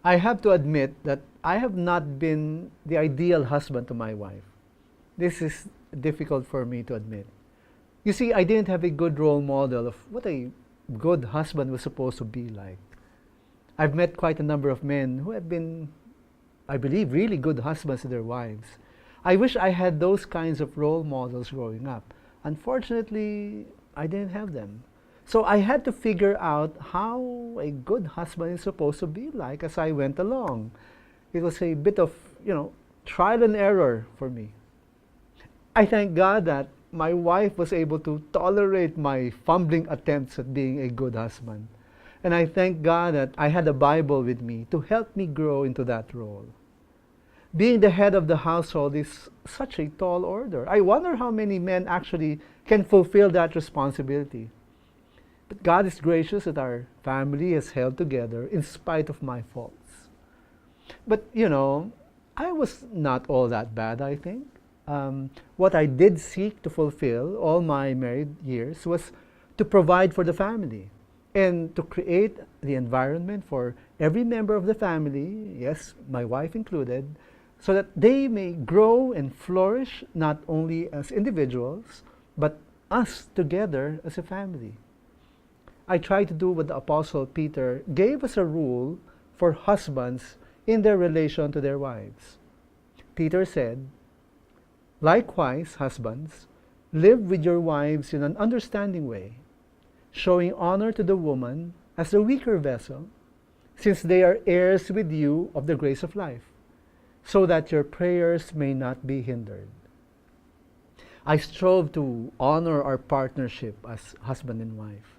I have to admit that I have not been the ideal husband to my wife. This is difficult for me to admit. You see, I didn't have a good role model of what a good husband was supposed to be like. I've met quite a number of men who have been, I believe, really good husbands to their wives. I wish I had those kinds of role models growing up. Unfortunately, I didn't have them. So I had to figure out how a good husband is supposed to be like as I went along. It was a bit of, trial and error for me. I thank God that my wife was able to tolerate my fumbling attempts at being a good husband. And I thank God that I had a Bible with me to help me grow into that role. Being the head of the household is such a tall order. I wonder how many men actually can fulfill that responsibility. But God is gracious that our family has held together in spite of my faults. But, I was not all that bad, I think. What I did seek to fulfill all my married years was to provide for the family and to create the environment for every member of the family, yes, my wife included, so that they may grow and flourish not only as individuals, but us together as a family. I try to do what the Apostle Peter gave us a rule for husbands in their relation to their wives. Peter said, "Likewise, husbands, live with your wives in an understanding way, showing honor to the woman as the weaker vessel, since they are heirs with you of the grace of life, so that your prayers may not be hindered." I strove to honor our partnership as husband and wife.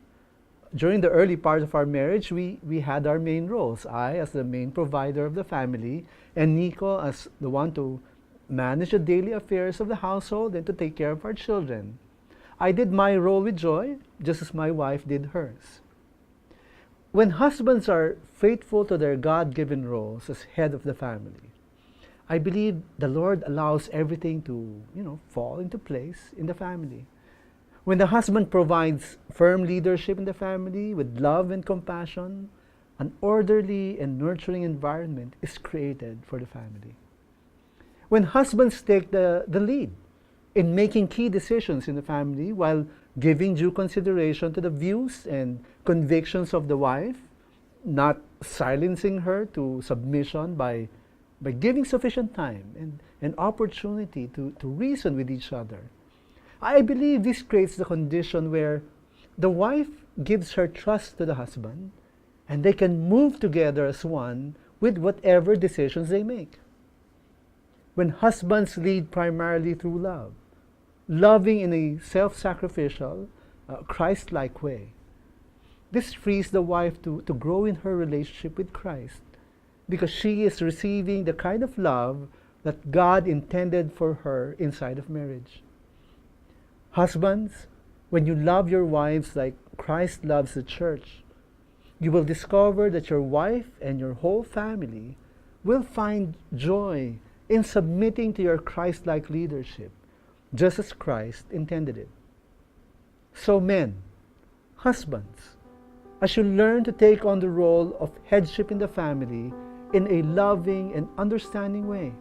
During the early part of our marriage, we had our main roles. I as the main provider of the family, and Nico as the one to manage the daily affairs of the household and to take care of our children. I did my role with joy, just as my wife did hers. When husbands are faithful to their God-given roles as head of the family, I believe the Lord allows everything to, fall into place in the family. When the husband provides firm leadership in the family with love and compassion, an orderly and nurturing environment is created for the family. When husbands take the lead in making key decisions in the family while giving due consideration to the views and convictions of the wife, not silencing her to submission by giving sufficient time and opportunity to reason with each other, I believe this creates the condition where the wife gives her trust to the husband and they can move together as one with whatever decisions they make. When husbands lead primarily through love, loving in a self-sacrificial, Christ-like way, this frees the wife to grow in her relationship with Christ because she is receiving the kind of love that God intended for her inside of marriage. Husbands, when you love your wives like Christ loves the church, you will discover that your wife and your whole family will find joy in submitting to your Christ-like leadership, just as Christ intended it. So men, husbands, as you learn to take on the role of headship in the family in a loving and understanding way,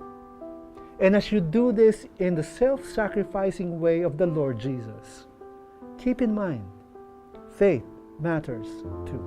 and as you do this in the self-sacrificing way of the Lord Jesus, keep in mind, faith matters too.